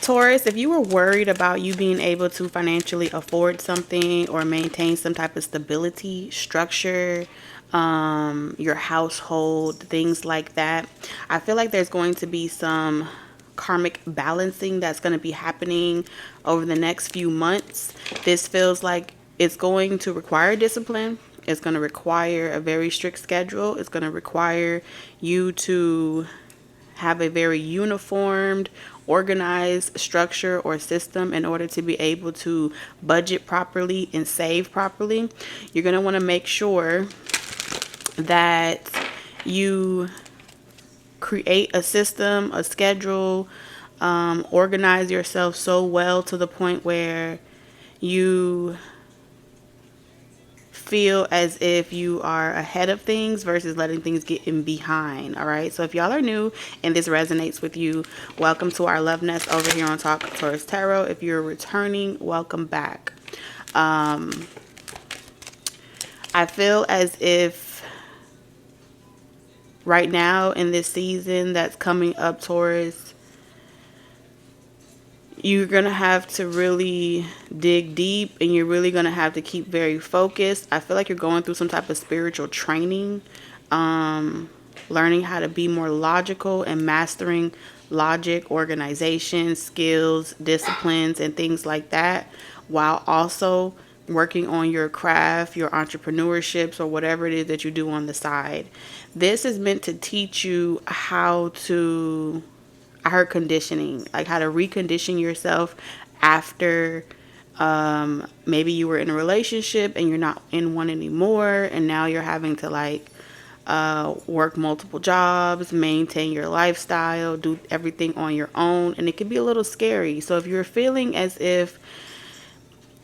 Taurus, if you were worried about you being able to financially afford something or maintain some type of stability, structure, your household, things like that, I feel like there's going to be some karmic balancing that's going to be happening over the next few months. This feels like it's going to require discipline. It's going to require a very strict schedule. It's going to require you to have a very uniformed, organized structure or system in order to be able to budget properly and save properly. You're going to want to make sure that you create a system, a schedule, organize yourself so well to the point where you feel as if you are ahead of things versus letting things get in behind. All right, so if y'all are new and this resonates with you, welcome to our love nest over here on Talk Taurus Tarot. If you're returning, welcome back. I feel as if right now in this season that's coming up, Taurus, you're going to have to really dig deep, and you're really going to have to keep very focused. I feel like you're going through some type of spiritual training, learning how to be more logical and mastering logic, organization, skills, disciplines, and things like that, while also working on your craft, your entrepreneurships, or whatever it is that you do on the side. This is meant to teach you how to, I heard conditioning, like how to recondition yourself after maybe you were in a relationship and you're not in one anymore, and now you're having to like work multiple jobs, maintain your lifestyle, do everything on your own, and it can be a little scary. So if you're feeling as if,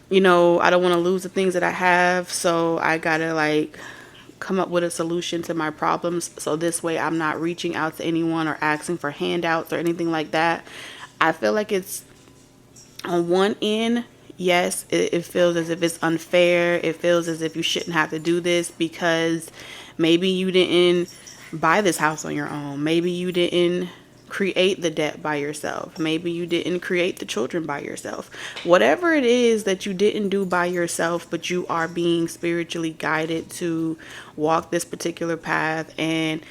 you know, I don't want to lose the things that I have, so I gotta like come up with a solution to my problems, so this way I'm not reaching out to anyone or asking for handouts or anything like that. I feel like it's on one end, yes, it feels as if it's unfair. It feels as if you shouldn't have to do this because maybe you didn't buy this house on your own. Maybe you didn't create the debt by yourself. Maybe you didn't create the children by yourself. Whatever it is that you didn't do by yourself, but you are being spiritually guided to walk this particular path and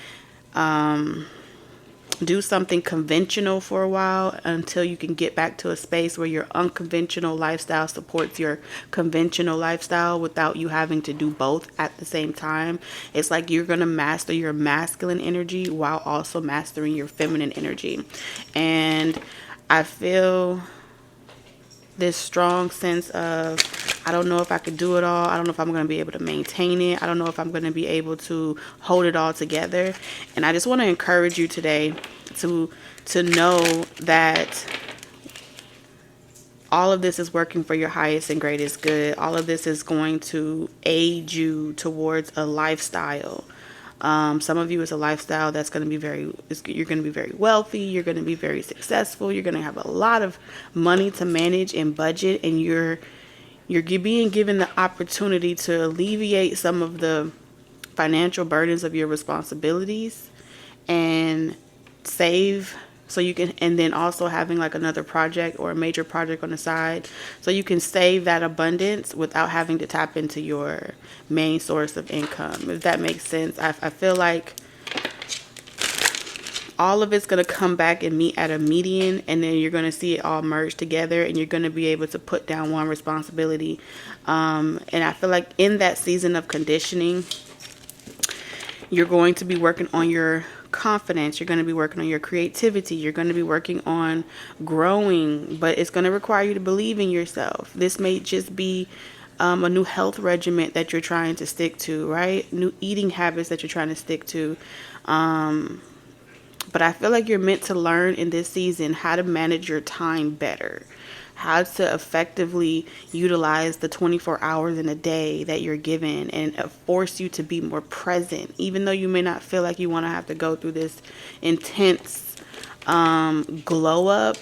do something conventional for a while until you can get back to a space where your unconventional lifestyle supports your conventional lifestyle without you having to do both at the same time. It's like you're going to master your masculine energy while also mastering your feminine energy. And I feel this strong sense of, I don't know if I could do it all. I don't know if I'm going to be able to maintain it. I don't know if I'm going to be able to hold it all together. And I just want to encourage you today to know that all of this is working for your highest and greatest good. All of this is going to aid you towards a lifestyle. Some of you, it's a lifestyle that's going to be you're going to be very wealthy. You're going to be very successful. You're going to have a lot of money to manage and budget, and you're being given the opportunity to alleviate some of the financial burdens of your responsibilities and save, so you can, and then also having like another project or a major project on the side, so you can save that abundance without having to tap into your main source of income, if that makes sense. I feel like all of it's going to come back and meet at a median, and then you're going to see it all merge together, and you're going to be able to put down one responsibility. And I feel like in that season of conditioning, you're going to be working on your confidence. You're going to be working on your creativity. You're going to be working on growing, but it's going to require you to believe in yourself. This may just be a new health regimen that you're trying to stick to, right? New eating habits that you're trying to stick to. But I feel like you're meant to learn in this season how to manage your time better, how to effectively utilize the 24 hours in a day that you're given, and force you to be more present, even though you may not feel like you want to have to go through this intense glow up.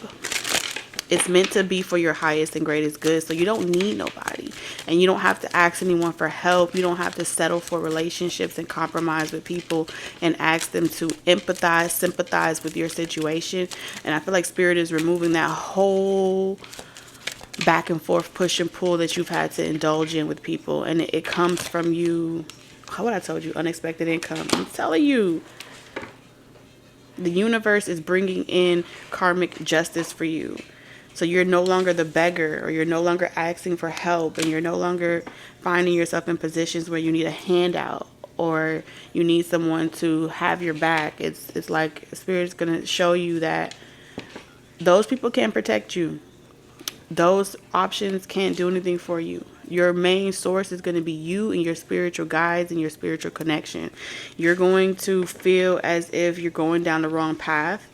It's meant to be for your highest and greatest good. So you don't need nobody. And you don't have to ask anyone for help. You don't have to settle for relationships and compromise with people and ask them to empathize, sympathize with your situation. And I feel like Spirit is removing that whole back and forth push and pull that you've had to indulge in with people. And it comes from you. How would I told you? Unexpected income. I'm telling you. The universe is bringing in karmic justice for you. So you're no longer the beggar, or you're no longer asking for help, and you're no longer finding yourself in positions where you need a handout or you need someone to have your back. It's like Spirit's going to show you that those people can't protect you. Those options can't do anything for you. Your main source is going to be you and your spiritual guides and your spiritual connection. You're going to feel as if you're going down the wrong path.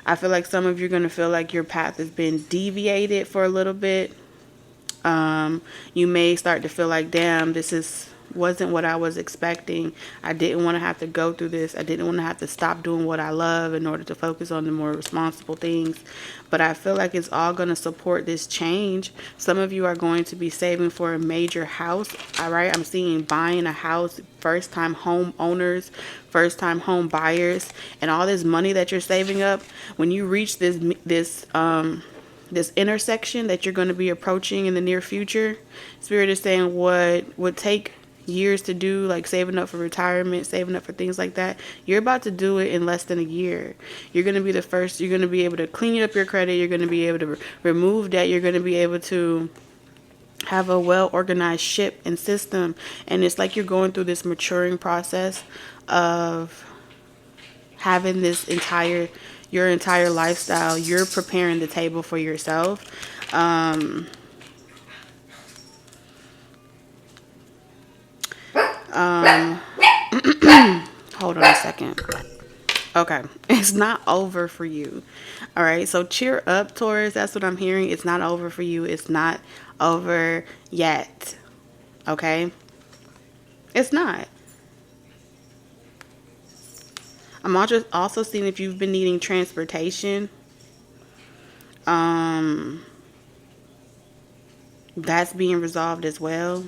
I feel like some of you are going to feel like your path has been deviated for a little bit. You may start to feel like, damn, wasn't what I was expecting. I didn't want to have to go through this. I didn't want to have to stop doing what I love in order to focus on the more responsible things. But I feel like it's all going to support this change. Some of you are going to be saving for a major house. All right. I'm seeing buying a house, first time home owners, first time home buyers, and all this money that you're saving up. When you reach this intersection that you're going to be approaching in the near future, Spirit is saying what would take years to do, like saving up for retirement, saving up for things like that, you're about to do it in less than a year. You're going to be the first. You're going to be able to clean up your credit. You're going to be able to remove debt. You're going to be able to have a well-organized ship and system. And it's like you're going through this maturing process of having your entire lifestyle. You're preparing the table for yourself. Hold on a second. Okay. It's not over for you. All right. So cheer up, Taurus. That's what I'm hearing. It's not over for you. It's not over yet. Okay. It's not. I'm also seeing if you've been needing transportation. That's being resolved as well.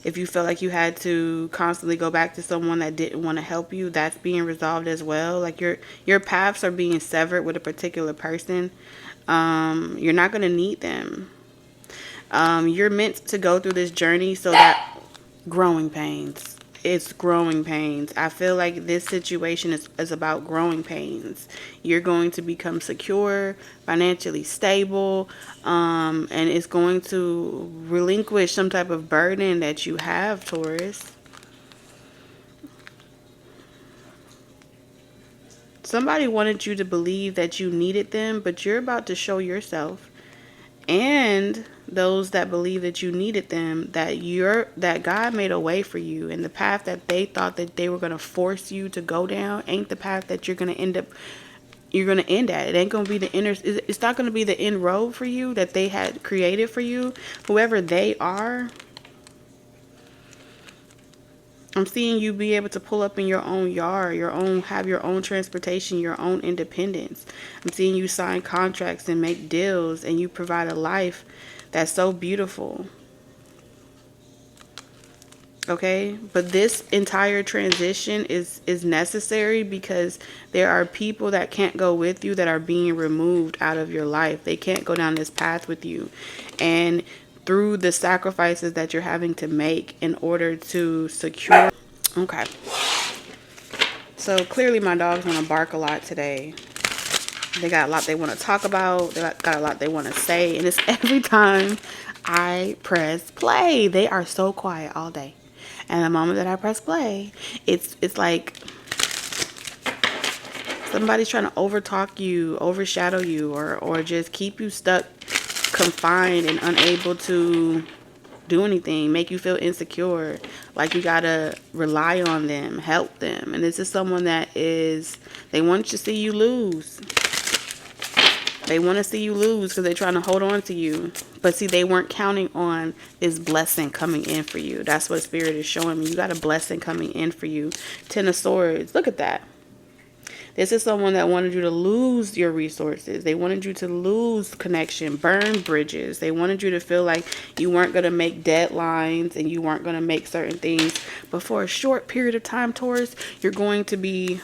If you feel like you had to constantly go back to someone that didn't want to help you, that's being resolved as well. Like your paths are being severed with a particular person. You're not going to need them. You're meant to go through this journey so that growing pains. It's growing pains. I feel like this situation is about growing pains. You're going to become secure, financially stable, and it's going to relinquish some type of burden that you have, Taurus. Somebody wanted you to believe that you needed them, but you're about to show yourself and those that believe that you needed them that God made a way for you, and the path that they thought that they were going to force you to go down ain't the path that you're going to end at. It ain't going to be it's not going to be the end road for you that they had created for you, whoever they are. I'm seeing you be able to pull up in your own yard, have your own transportation, your own independence. I'm seeing you sign contracts and make deals, and you provide a life that's so beautiful. Okay? But this entire transition is necessary because there are people that can't go with you that are being removed out of your life. They can't go down this path with you. And through the sacrifices that you're having to make in order to secure. Okay. So clearly my dogs want to bark a lot today. They got a lot they want to talk about. They got a lot they want to say. And it's every time I press play. They are so quiet all day. And the moment that I press play, it's like somebody's trying to overtalk you, overshadow you, or just keep you stuck, confined, and unable to do anything, make you feel insecure, like you gotta rely on them, help them. And this is someone they want to see you lose. They want to see you lose because they're trying to hold on to you. But see, they weren't counting on this blessing coming in for you. That's what Spirit is showing me. You got a blessing coming in for you. 10 of Swords. Look at that. This is someone that wanted you to lose your resources. They wanted you to lose connection, burn bridges. They wanted you to feel like you weren't going to make deadlines and you weren't going to make certain things. But for a short period of time, Taurus, you're going to be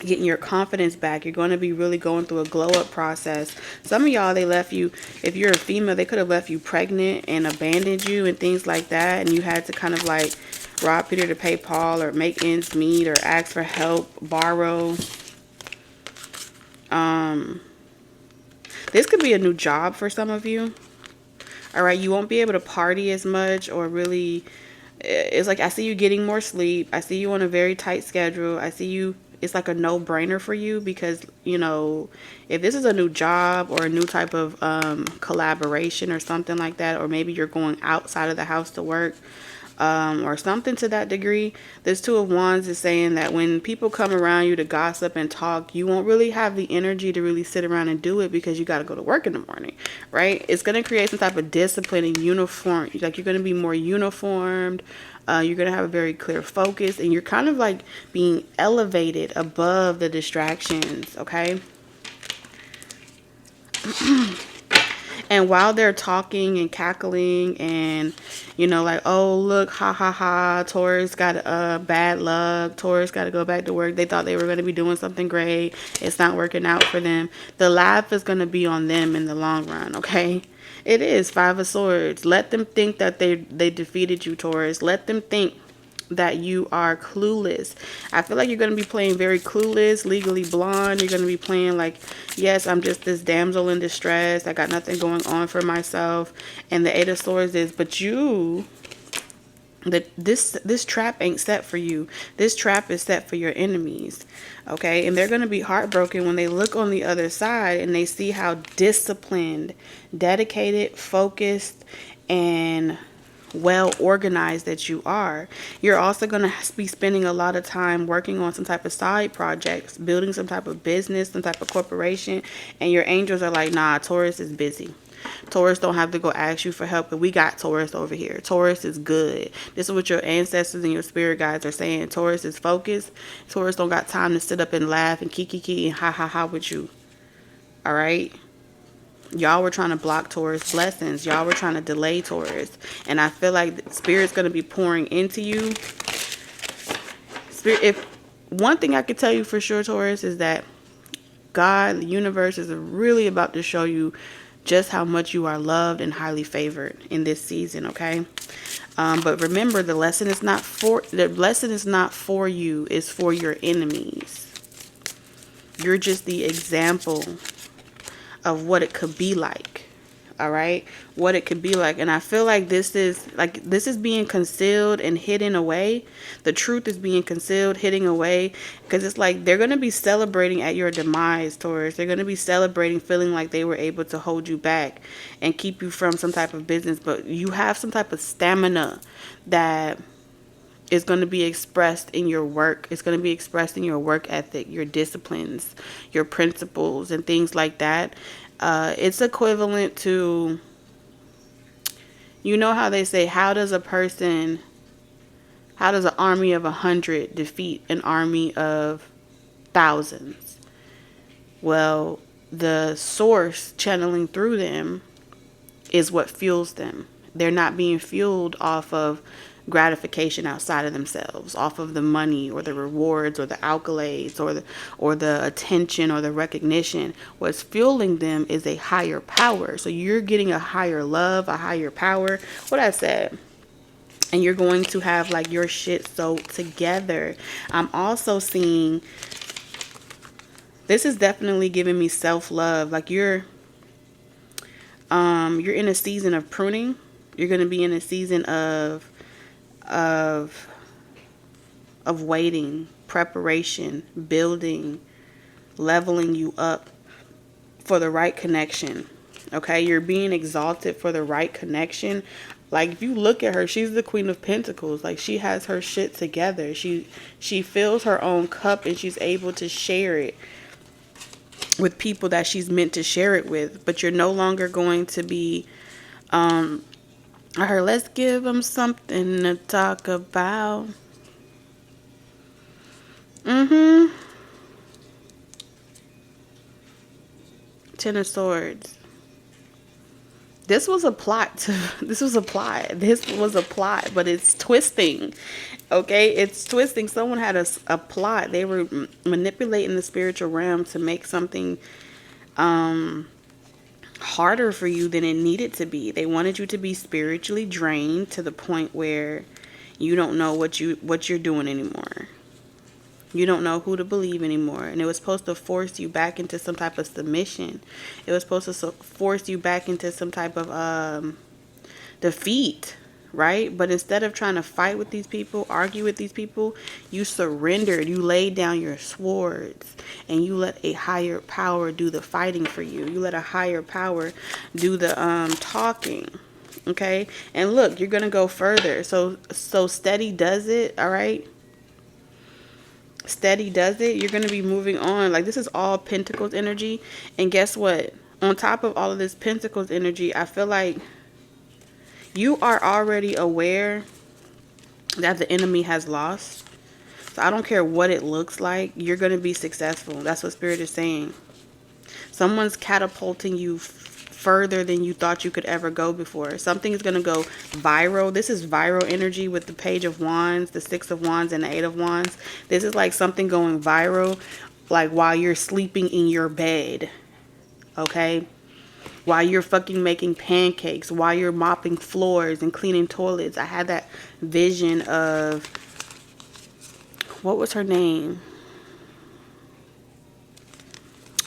getting your confidence back. You're going to be really going through a glow up process. Some of y'all, they left you, if you're a female, they could have left you pregnant and abandoned you and things like that. And you had to kind of like rob Peter to pay Paul, or make ends meet, or ask for help, borrow. This could be a new job for some of you. All right, you won't be able to party as much, or really, it's like I see you getting more sleep. I see you on a very tight schedule. I see you, it's like a no-brainer for you, because, you know, if this is a new job or a new type of collaboration or something like that, or maybe you're going outside of the house to work, or something to that degree. This Two of Wands is saying that when people come around you to gossip and talk, you won't really have the energy to really sit around and do it, because you got to go to work in the morning, right? It's going to create some type of discipline and uniform. Like, you're going to be more uniformed. You're going to have a very clear focus, and you're kind of like being elevated above the distractions, okay? And while they're talking and cackling and, you know, like, oh, look, ha, ha, ha, Taurus got bad luck. Taurus got to go back to work. They thought they were going to be doing something great. It's not working out for them. The laugh is going to be on them in the long run, okay? It is Five of Swords. Let them think that they defeated you, Taurus. Let them think that you are clueless. I feel like you're going to be playing very clueless, legally blonde. You're going to be playing like, yes, I'm just this damsel in distress. I got nothing going on for myself. And the Eight of Swords is, but you, this trap ain't set for you. This trap is set for your enemies. Okay? And they're going to be heartbroken when they look on the other side and they see how disciplined, dedicated, focused, and well organized that you are. You're also going to be spending a lot of time working on some type of side projects, building some type of business, some type of corporation, and your angels are like, nah, Taurus is busy. Taurus don't have to go ask you for help, but we got Taurus over here. Taurus is good. This is what your ancestors and your spirit guides are saying. Taurus is focused. Taurus don't got time to sit up and laugh and kiki and ha ha ha with you. All right? Y'all were trying to block Taurus blessings. Y'all were trying to delay Taurus. And I feel like Spirit's going to be pouring into you. Spirit, if one thing I could tell you for sure, Taurus, is that God, the universe, is really about to show you just how much you are loved and highly favored in this season, okay? But remember, the lesson is not for you, it's for your enemies. You're just the example of what it could be like. All right, what it could be like. And I feel like this is being concealed and hidden away. The truth is being concealed, hidden away, because it's like they're going to be celebrating at your demise, Taurus. They're going to be celebrating, feeling like they were able to hold you back and keep you from some type of business. But you have some type of stamina that is going to be expressed in your work. It's going to be expressed in your work ethic, your disciplines, your principles, and things like that. It's equivalent to, you know how they say, how does an army of 100 defeat an army of thousands? Well, the source channeling through them is what fuels them. They're not being fueled off of gratification outside of themselves, off of the money or the rewards or the accolades or the attention or the recognition. What's fueling them is a higher power. So you're getting a higher love, a higher power, what I said. And you're going to have like your shit so together. I'm also seeing, this is definitely giving me self-love. Like you're in a season of pruning. You're going to be in a season of waiting, preparation, building, leveling you up for the right connection. Okay, you're being exalted for the right connection. Like if you look at her, she's the Queen of Pentacles. Like she has her shit together. She fills her own cup and she's able to share it with people that she's meant to share it with. But you're no longer going to be let's give them something to talk about. Ten of Swords. This was a plot. This was a plot. This was a plot, but it's twisting. Okay, it's twisting. Someone had a plot. They were manipulating the spiritual realm to make something harder for you than it needed to be. They wanted you to be spiritually drained to the point where you don't know what you're doing anymore. You don't know who to believe anymore. And it was supposed to force you back into some type of submission. It was supposed to force you back into some type of defeat, right? But instead of trying to fight with these people, argue with these people, you surrendered. You laid down your swords and you let a higher power do the fighting for you. You let a higher power do the talking. Okay? And look, you're going to go further. So steady does it, all right? Steady does it. You're going to be moving on. Like, this is all Pentacles energy. And guess what? On top of all of this Pentacles energy, I feel like you are already aware that the enemy has lost. So I don't care what it looks like. You're going to be successful. That's what Spirit is saying. Someone's catapulting you further than you thought you could ever go before. Something is going to go viral. This is viral energy with the Page of Wands, the Six of Wands, and the Eight of Wands. This is like something going viral, like while you're sleeping in your bed. Okay? While you're fucking making pancakes, while you're mopping floors and cleaning toilets. I had that vision of, what was her name?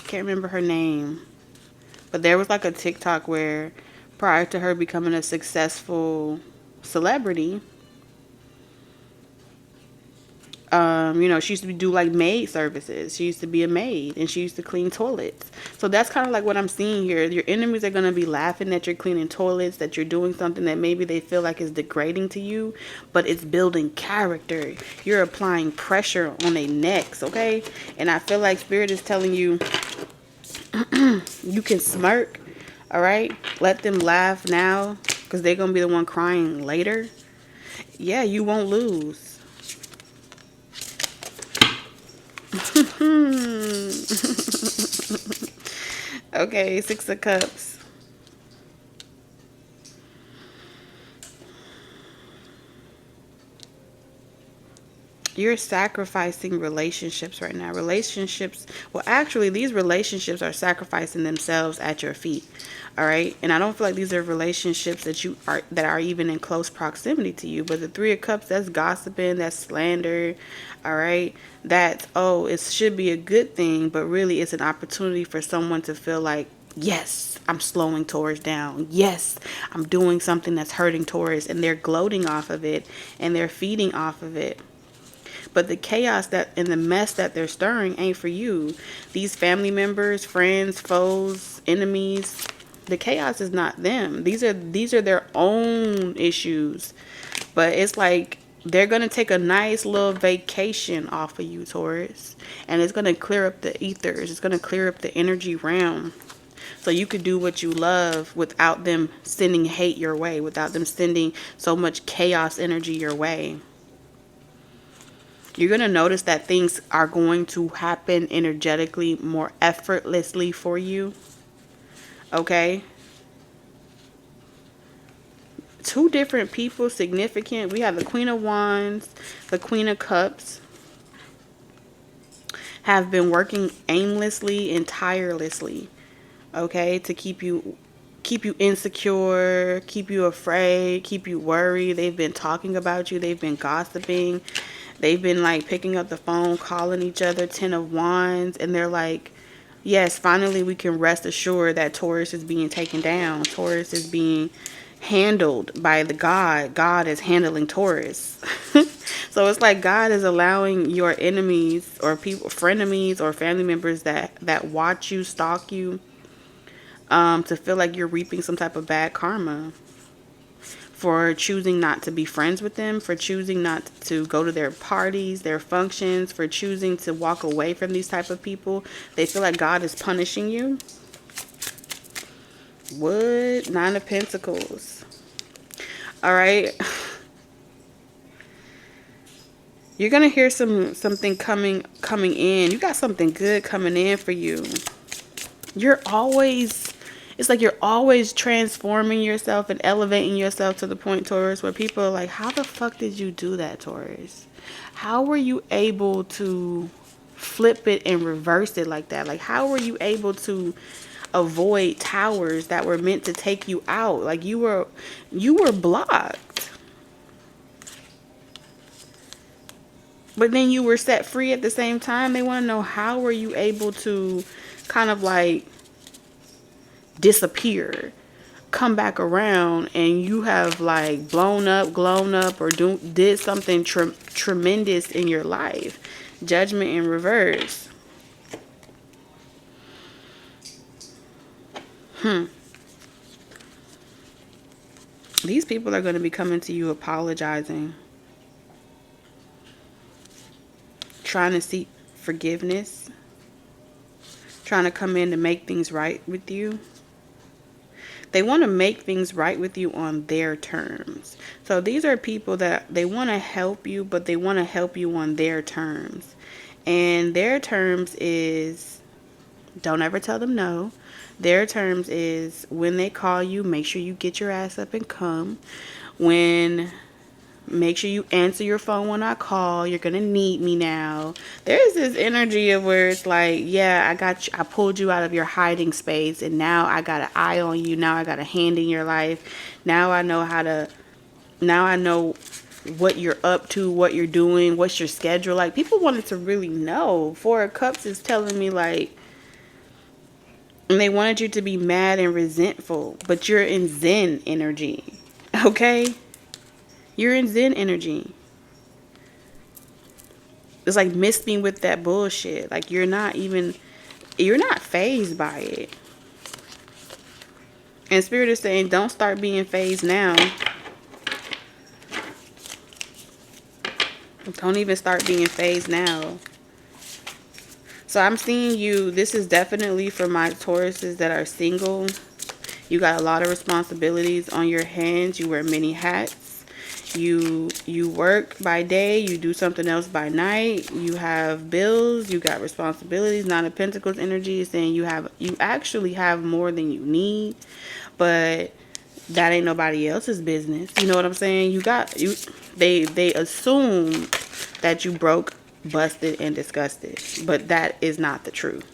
Can't remember her name. But there was like a TikTok where prior to her becoming a successful celebrity, you know, she used to do like maid services. She used to be a maid and she used to clean toilets. So that's kind of like what I'm seeing here. Your enemies are going to be laughing that you're cleaning toilets, that you're doing something that maybe they feel like is degrading to you, but it's building character. You're applying pressure on their necks, okay? And I feel like Spirit is telling you, you can smirk, all right? Let them laugh now because they're going to be the one crying later. Yeah, you won't lose. Okay, Six of Cups. You're sacrificing relationships right now. Relationships, well, actually, these relationships are sacrificing themselves at your feet. All right, and I don't feel like these are relationships that are even in close proximity to you. But the Three of Cups, that's gossiping, that's slander. All right, that's, oh, it should be a good thing, but really it's an opportunity for someone to feel like, yes, I'm slowing Taurus down. Yes, I'm doing something that's hurting Taurus, and they're gloating off of it and they're feeding off of it. But the chaos that and the mess that they're stirring ain't for you. These family members, friends, foes, enemies, the chaos is not them. These are their own issues. But it's like they're going to take a nice little vacation off of you, Taurus. And it's going to clear up the ethers. It's going to clear up the energy realm. So you could do what you love without them sending hate your way, without them sending so much chaos energy your way. You're going to notice that things are going to happen energetically more effortlessly for you. Okay? Two different people, significant. We have the Queen of Wands, the Queen of Cups. Have been working aimlessly and tirelessly. Okay? To keep you insecure, keep you afraid, keep you worried. They've been talking about you. They've been gossiping. They've been like picking up the phone, calling each other, 10 of Wands. And they're like, yes, finally we can rest assured that Taurus is being taken down. Taurus is being handled by the God. God is handling Taurus. So it's like God is allowing your enemies or people, frenemies or family members that watch you, stalk you, to feel like you're reaping some type of bad karma. For choosing not to be friends with them, for choosing not to go to their parties, their functions, for choosing to walk away from these type of people. They feel like God is punishing you. What? Nine of Pentacles. All right. You're going to hear something coming in. You got something good coming in for you. You're always, it's like you're always transforming yourself and elevating yourself to the point, Taurus, where people are like, how the fuck did you do that, Taurus? How were you able to flip it and reverse it like that? Like, how were you able to avoid towers that were meant to take you out? Like, you were blocked, but then you were set free at the same time. They want to know, how were you able to kind of like disappear, come back around, and you have like blown up, glown up, or did something tremendous in your life. Judgment in reverse. These people are going to be coming to you apologizing, trying to seek forgiveness, trying to come in to make things right with you. They want to make things right with you on their terms. So these are people that they want to help you, but they want to help you on their terms. And their terms is, don't ever tell them no. Their terms is, when they call you, make sure you get your ass up and come. Make sure you answer your phone when I call. You're going to need me now. There's this energy of where it's like, yeah, I got you. I pulled you out of your hiding space, and now I got an eye on you. Now I got a hand in your life. Now I know what you're up to, what you're doing, what's your schedule like. People wanted to really know. Four of Cups is telling me like, and they wanted you to be mad and resentful, but you're in Zen energy. Okay? You're in Zen energy. It's like, miss me with that bullshit. Like, you're not fazed by it. And Spirit is saying, don't start being fazed now. Don't even start being fazed now. So I'm seeing you, this is definitely for my Tauruses that are single. You got a lot of responsibilities on your hands. You wear many hats. You work by day, you do something else by night. You have bills, you got responsibilities. Nine of Pentacles energy is saying you actually have more than you need, but that ain't nobody else's business. You know what I'm saying? They assume that you broke, busted, and disgusted, but that is not the truth.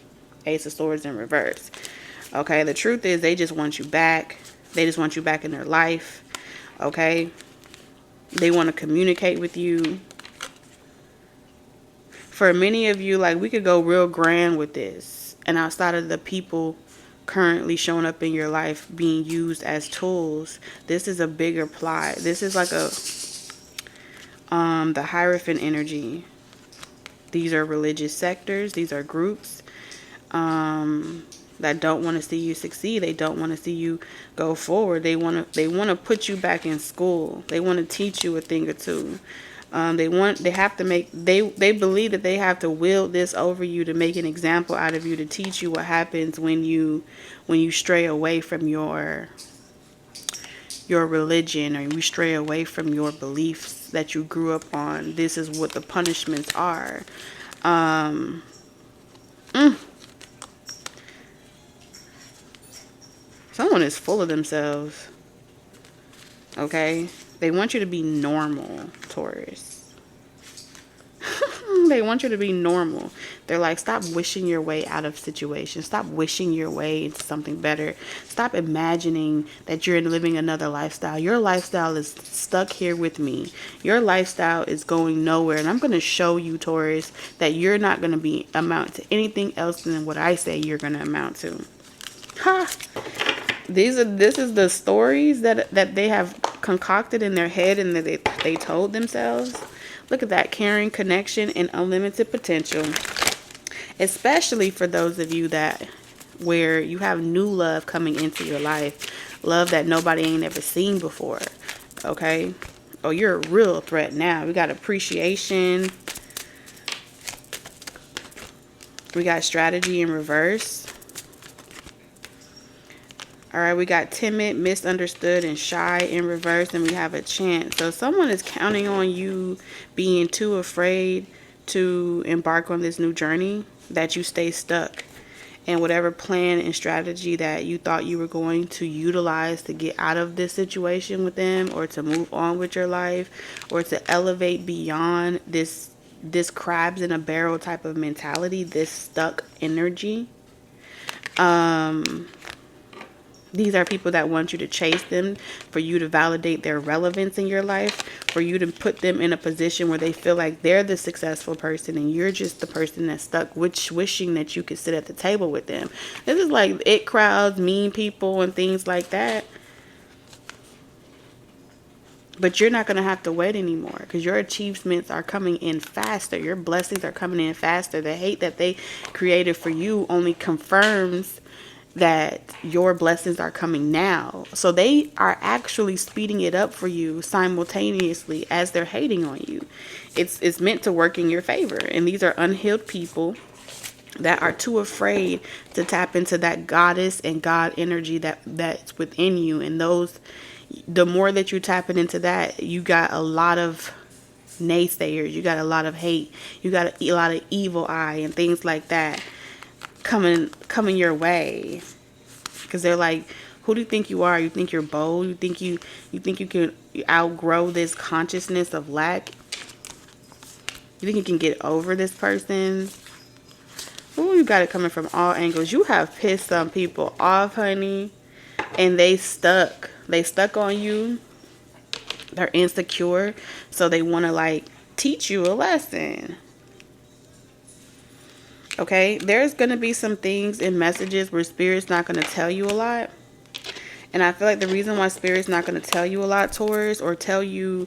Ace of Swords in reverse. Okay, the truth is they just want you back. They just want you back in their life. Okay, they want to communicate with you. For many of you, like, we could go real grand with this, and outside of the people currently showing up in your life being used as tools, this is a bigger plot. This is like the Hierophant energy. These are religious sectors. These are groups that don't want to see you succeed. They don't want to see you go forward. They want to put you back in school. They want to teach you a thing or two. They believe that they have to wield this over you to make an example out of you, to teach you what happens when you stray away from your religion, or you stray away from your beliefs that you grew up on. This is what the punishments are. Someone is full of themselves. Okay? They want you to be normal, Taurus. They want you to be normal. They're like, stop wishing your way out of situations. Stop wishing your way into something better. Stop imagining that you're living another lifestyle. Your lifestyle is stuck here with me. Your lifestyle is going nowhere. And I'm going to show you, Taurus, that you're not going to amount to anything else than what I say you're going to amount to. Ha! This is the stories that they have concocted in their head and that they told themselves. Look at that. Caring, connection, and unlimited potential. Especially for those of you where you have new love coming into your life. Love that nobody ain't ever seen before. Okay? Oh, you're a real threat now. We got appreciation. We got strategy in reverse. Alright, we got timid, misunderstood, and shy in reverse, and we have a chance. So someone is counting on you being too afraid to embark on this new journey, that you stay stuck. And whatever plan and strategy that you thought you were going to utilize to get out of this situation with them, or to move on with your life, or to elevate beyond this crabs in a barrel type of mentality, this stuck energy. These are people that want you to chase them, for you to validate their relevance in your life, for you to put them in a position where they feel like they're the successful person and you're just the person that's stuck, wishing that you could sit at the table with them. This is like it crowds, mean people, and things like that. But you're not going to have to wait anymore, because your achievements are coming in faster. Your blessings are coming in faster. The hate that they created for you only confirms that your blessings are coming now. So they are actually speeding it up for you simultaneously as they're hating on you. It's meant to work in your favor. And these are unhealed people that are too afraid to tap into that goddess and God energy that's within you. And the more that you tap it into that, you got a lot of naysayers, you got a lot of hate, you got a lot of evil eye and things like that coming your way, because they're like, who do you think you are? You think you're bold? You think you can outgrow this consciousness of lack? You think you can get over this person? Ooh, you got it coming from all angles. You have pissed some people off, honey, and they stuck on you. They're insecure, so they want to like teach you a lesson. Okay, there's going to be some things in messages where Spirit's not going to tell you a lot. And I feel like the reason why Spirit's not going to tell you a lot, Taurus, or tell you,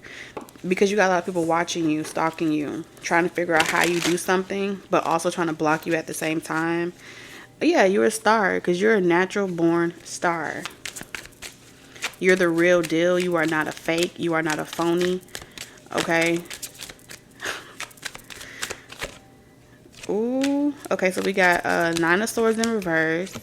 because you got a lot of people watching you, stalking you, trying to figure out how you do something, but also trying to block you at the same time. But yeah, you're a star, because you're a natural born star. You're the real deal. You are not a fake. You are not a phony. Okay. Ooh. Okay, so we got Nine of Swords in reverse.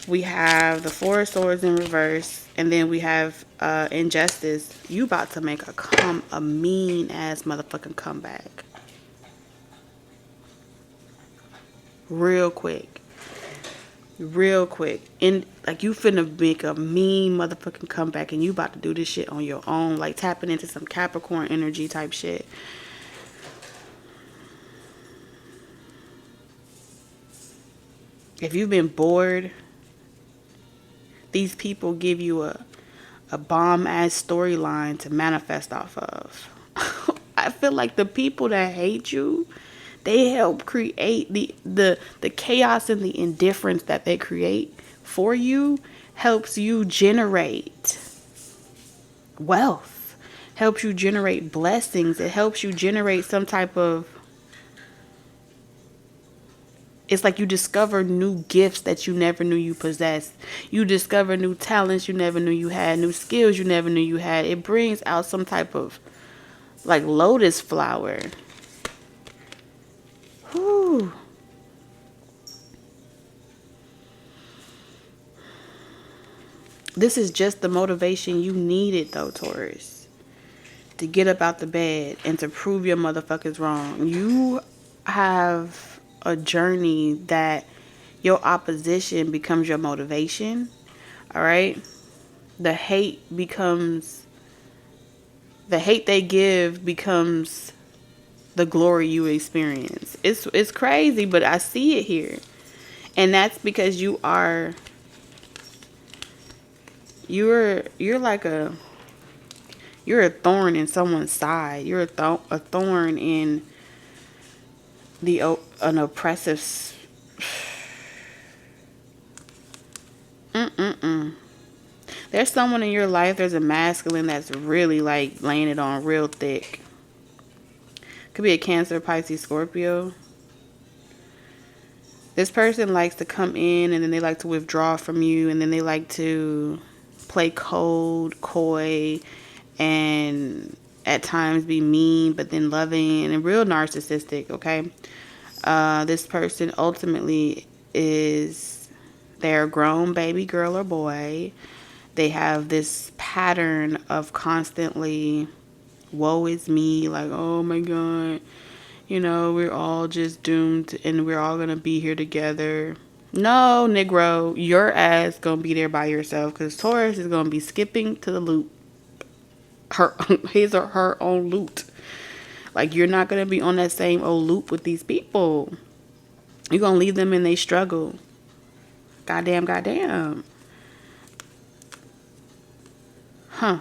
We have the Four of Swords in reverse. And then we have Injustice. You about to make a mean ass motherfucking comeback. Real quick. And like, you finna make a mean motherfucking comeback, and you about to do this shit on your own, like tapping into some Capricorn energy type shit. If you've been bored, these people give you a bomb ass storyline to manifest off of. I feel like the people that hate you, they help create the chaos and the indifference that they create for you, helps you generate wealth, helps you generate blessings. It helps you generate some type of, it's like you discover new gifts that you never knew you possessed. You discover new talents you never knew you had, new skills you never knew you had. It brings out some type of like lotus flower. Whew. This is just the motivation you needed, though, Taurus, to get up out the bed and to prove your motherfuckers wrong. You have a journey that your opposition becomes your motivation. All right. The hate they give becomes the glory you experience. It's crazy, but I see it here. And that's because you're a thorn in someone's side. You're a thorn in an oppressive. There's someone in your life, there's a masculine that's really like laying it on real thick. Could be a Cancer, Pisces, Scorpio. This person likes to come in and then they like to withdraw from you, and then they like to play cold, coy, and at times be mean, but then loving and real narcissistic, okay? This person ultimately they're a grown baby girl or boy. They have this pattern of constantly, woe is me, like, oh my God, we're all just doomed and we're all going to be here together. No, Negro, your ass gonna be there by yourself because Taurus is gonna be skipping to the loop. His or her own loot. Like, you're not gonna be on that same old loop with these people. You're gonna leave them in their struggle. Goddamn, goddamn. Huh.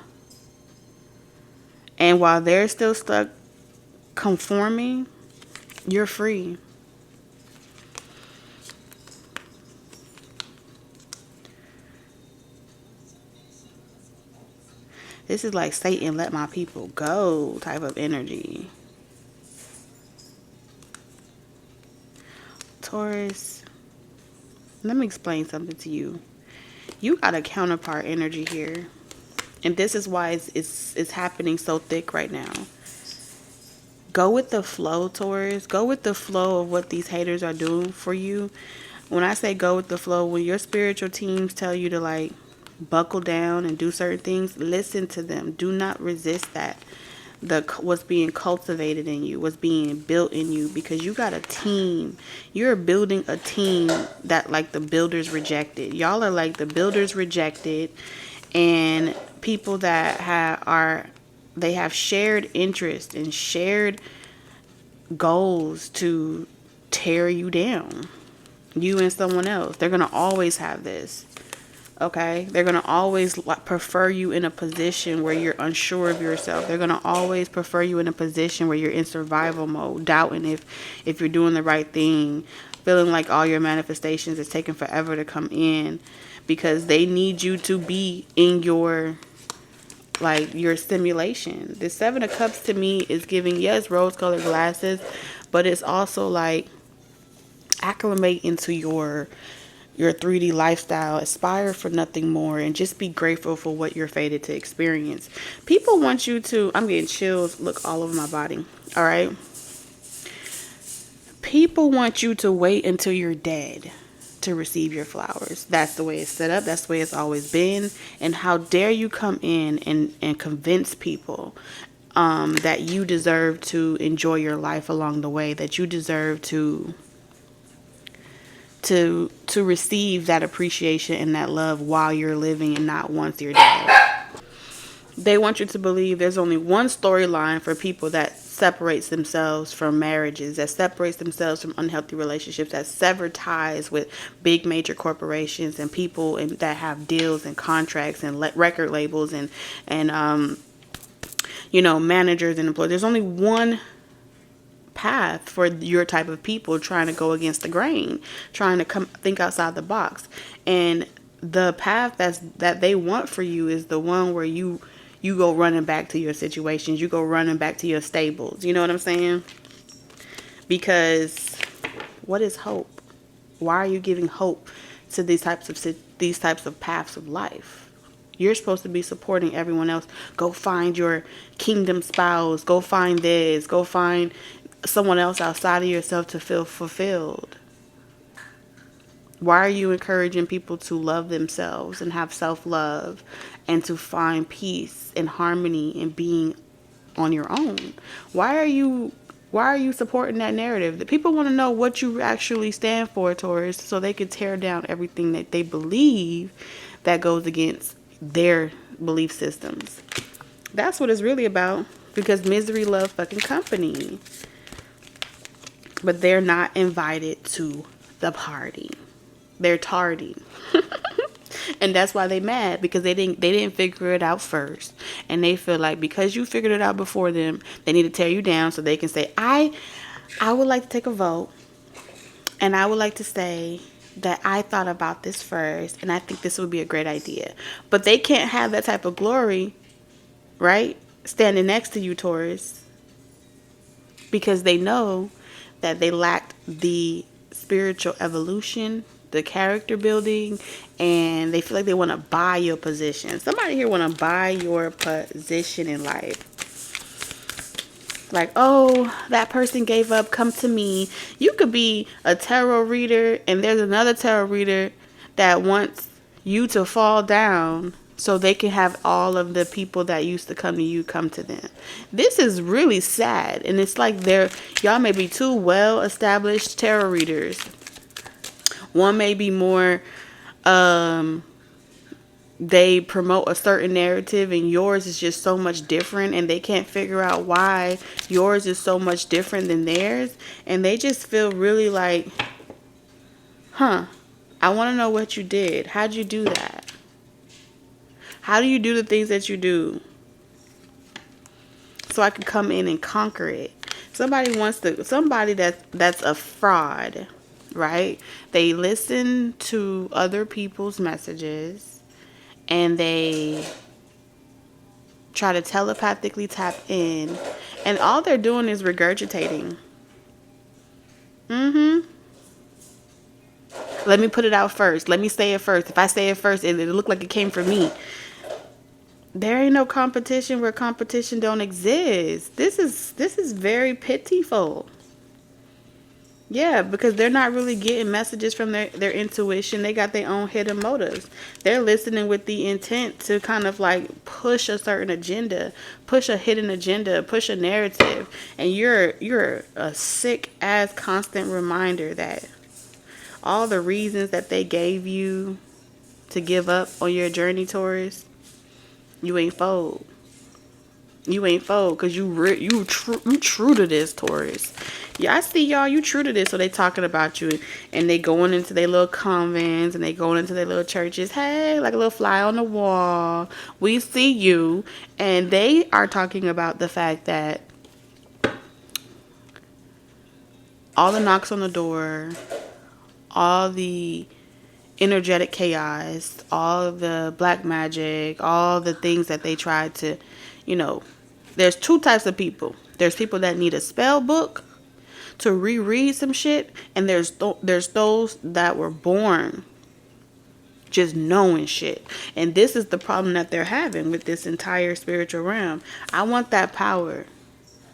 And while they're still stuck conforming, you're free. This is like Satan, let my people go type of energy. Taurus, let me explain something to you. You got a counterpart energy here. And this is why it's happening so thick right now. Go with the flow, Taurus. Go with the flow of what these haters are doing for you. When I say go with the flow, when your spiritual teams tell you to like buckle down and do certain things, listen to them. Do not resist that. What's being cultivated in you, what's being built in you, because you got a team. You're building a team that like the builders rejected. Y'all are like the builders rejected, and people that they have shared interest and shared goals to tear you down. You and someone else. They're gonna always have this. Okay, they're going to always prefer you in a position where you're unsure of yourself. They're going to always prefer you in a position where you're in survival mode, doubting if you're doing the right thing, feeling like all your manifestations is taking forever to come in, because they need you to be in your simulation. The Seven of Cups to me is giving, yes, rose-colored glasses, but it's also like acclimate into your 3D lifestyle, aspire for nothing more, and just be grateful for what you're fated to experience. People want you to, I'm getting chills, look all over my body, all right? People want you to wait until you're dead to receive your flowers. That's the way it's set up. That's the way it's always been. And how dare you come in and convince people that you deserve to enjoy your life along the way, that you deserve to receive that appreciation and that love while you're living and not once you're dead. They want you to believe there's only one storyline for people that separates themselves from marriages, that separates themselves from unhealthy relationships, that sever ties with big major corporations and people that have deals and contracts and record labels and managers and employees. There's only one path for your type of people trying to go against the grain, trying to think outside the box. And the path that they want for you is the one where you go running back to your situations, you go running back to your stables. You know what I'm saying? Because what is hope? Why are you giving hope to these types of paths of life? You're supposed to be supporting everyone else. Go find your kingdom spouse. Go find this. Go find someone else outside of yourself to feel fulfilled. Why are you encouraging people to love themselves and have self-love and to find peace and harmony in being on your own? Why are you supporting that narrative? The people want to know what you actually stand for, Taurus, so they can tear down everything that they believe that goes against their belief systems. That's what it's really about, because misery loves fucking company. But they're not invited to the party. They're tardy. And that's why they mad, because they didn't figure it out first. And they feel like because you figured it out before them, they need to tear you down so they can say, I would like to take a vote. And I would like to say that I thought about this first, and I think this would be a great idea. But they can't have that type of glory, right? Standing next to you, Taurus. Because they know that they lacked the spiritual evolution, the character building, and they feel like they want to buy your position. Somebody here want to buy your position in life. Like, oh, that person gave up, come to me. You could be a tarot reader, and there's another tarot reader that wants you to fall down so they can have all of the people that used to come to you come to them. This is really sad. And it's like y'all may be two well-established tarot readers, One may be more, they promote a certain narrative, and yours is just so much different, and they can't figure out why yours is so much different than theirs, and they just feel really like, huh, I want to know what you did. How'd you do that? How do you do the things that you do? So I can come in and conquer it. Somebody that's a fraud, right? They listen to other people's messages and they try to telepathically tap in, and all they're doing is regurgitating. Let me put it out first. Let me say it first. If I say it first, it'll look like it came from me. There ain't no competition where competition don't exist. This is very pitiful. Yeah, because they're not really getting messages from their intuition. They got their own hidden motives. They're listening with the intent to kind of like push a certain agenda, push a hidden agenda, push a narrative. And you're a sick ass constant reminder that all the reasons that they gave you to give up on your journey, Taurus, you ain't fold. You ain't fold because you true to this, Taurus. Yeah, I see y'all. You true to this. So they talking about you, and they going into their little convents, and they going into their little churches. Hey, like a little fly on the wall. We see you, and they are talking about the fact that all the knocks on the door, all the energetic chaos, all the black magic, all the things that they tried to, there's two types of people. There's people that need a spell book to reread some shit, and there's those that were born just knowing shit. And this is the problem that they're having with this entire spiritual realm. I want that power.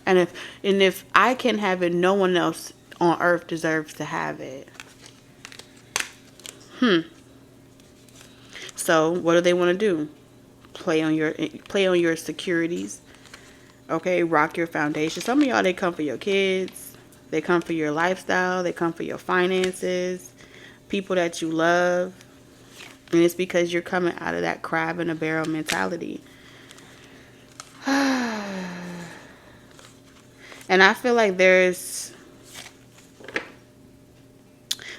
And if I can have it, no one else on earth deserves to have it. So what do they want to do? Play on your securities. Okay, rock your foundation. Some of y'all, they come for your kids. They come for your lifestyle. They come for your finances. People that you love. And it's because you're coming out of that crab in a barrel mentality. And I feel like there's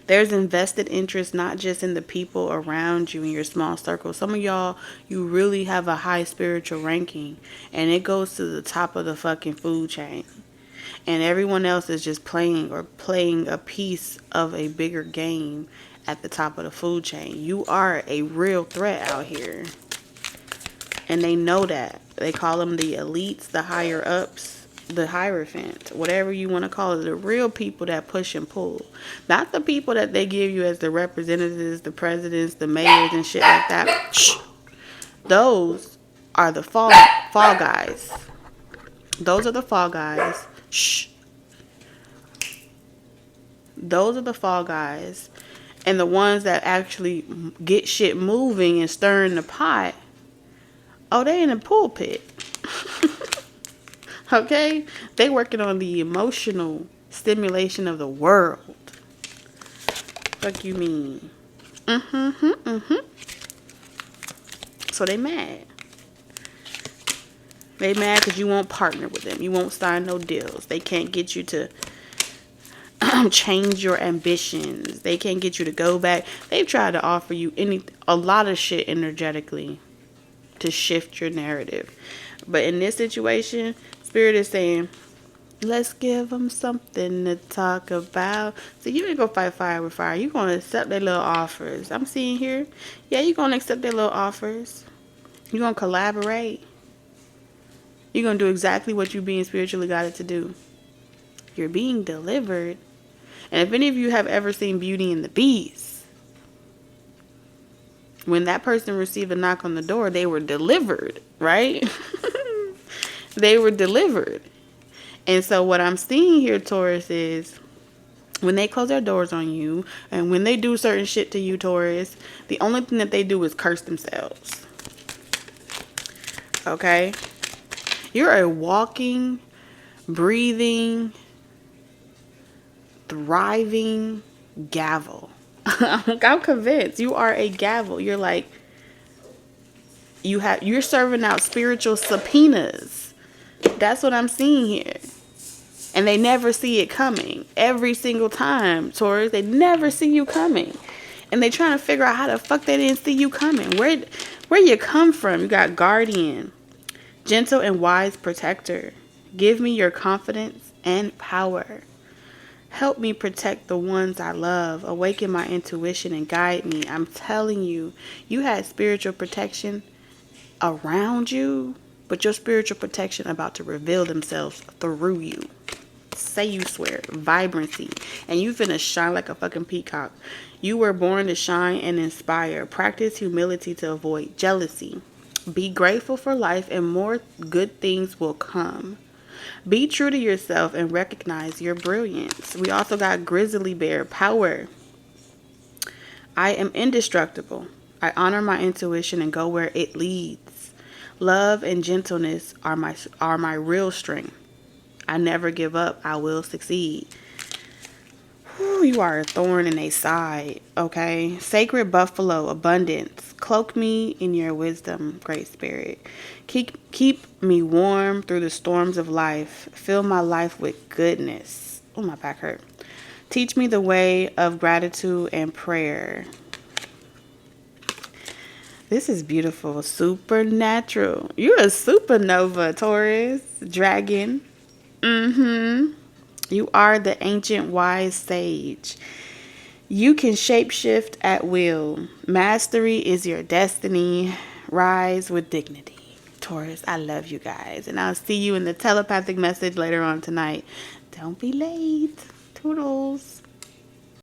invested interest not just in the people around you in your small circle. Some of y'all, you really have a high spiritual ranking, and it goes to the top of the fucking food chain. And everyone else is just playing a piece of a bigger game at the top of the food chain. You are a real threat out here. And they know that. They call them the elites, the higher ups, the Hierophant, whatever you want to call it. The real people that push and pull. Not the people that they give you as the representatives, the presidents, the mayors and shit like that. Shh. Those are the fall guys. Those are the fall guys. Shh. Those are the fall guys. And the ones that actually get shit moving and stirring the pot, oh, they in the pulpit. Okay? They working on the emotional stimulation of the world. Fuck you mean? So they mad. They mad because you won't partner with them. You won't sign no deals. They can't get you to change your ambitions. They can't get you to go back. They've tried to offer you a lot of shit energetically to shift your narrative. But in this situation, Spirit is saying, let's give them something to talk about. So you ain't gonna fight fire with fire. You're gonna accept their little offers. I'm seeing here. Yeah, you're gonna accept their little offers. You're gonna collaborate. You're gonna do exactly what you're being spiritually guided to do. You're being delivered. And if any of you have ever seen Beauty and the Beast, when that person received a knock on the door, they were delivered, right? They were delivered. And so what I'm seeing here, Taurus, is when they close their doors on you and when they do certain shit to you, Taurus, the only thing that they do is curse themselves. Okay? You're a walking, breathing, thriving gavel. I'm convinced. You are a gavel. You're like, you're serving out spiritual subpoenas. That's what I'm seeing here. And they never see it coming. Every single time, Taurus, they never see you coming. And they trying to figure out how the fuck they didn't see you coming. Where you come from? You got guardian, gentle and wise protector. Give me your confidence and power. Help me protect the ones I love. Awaken my intuition and guide me. I'm telling you, you had spiritual protection around you, but your spiritual protection about to reveal themselves through you. Say you swear. Vibrancy. And you finna shine like a fucking peacock. You were born to shine and inspire. Practice humility to avoid jealousy. Be grateful for life and more good things will come. Be true to yourself and recognize your brilliance. We also got grizzly bear power. I am indestructible. I honor my intuition and go where it leads. Love and gentleness are my real strength. I never give up. I will succeed. Whew, you are a thorn in a side, okay? Sacred buffalo, abundance. Cloak me in your wisdom, Great Spirit. Keep me warm through the storms of life. Fill my life with goodness. Oh, my back hurt. Teach me the way of gratitude and prayer. This is beautiful. Supernatural. You're a supernova, Taurus. Dragon. You are the ancient wise sage. You can shapeshift at will. Mastery is your destiny. Rise with dignity. Taurus, I love you guys. And I'll see you in the telepathic message later on tonight. Don't be late. Toodles.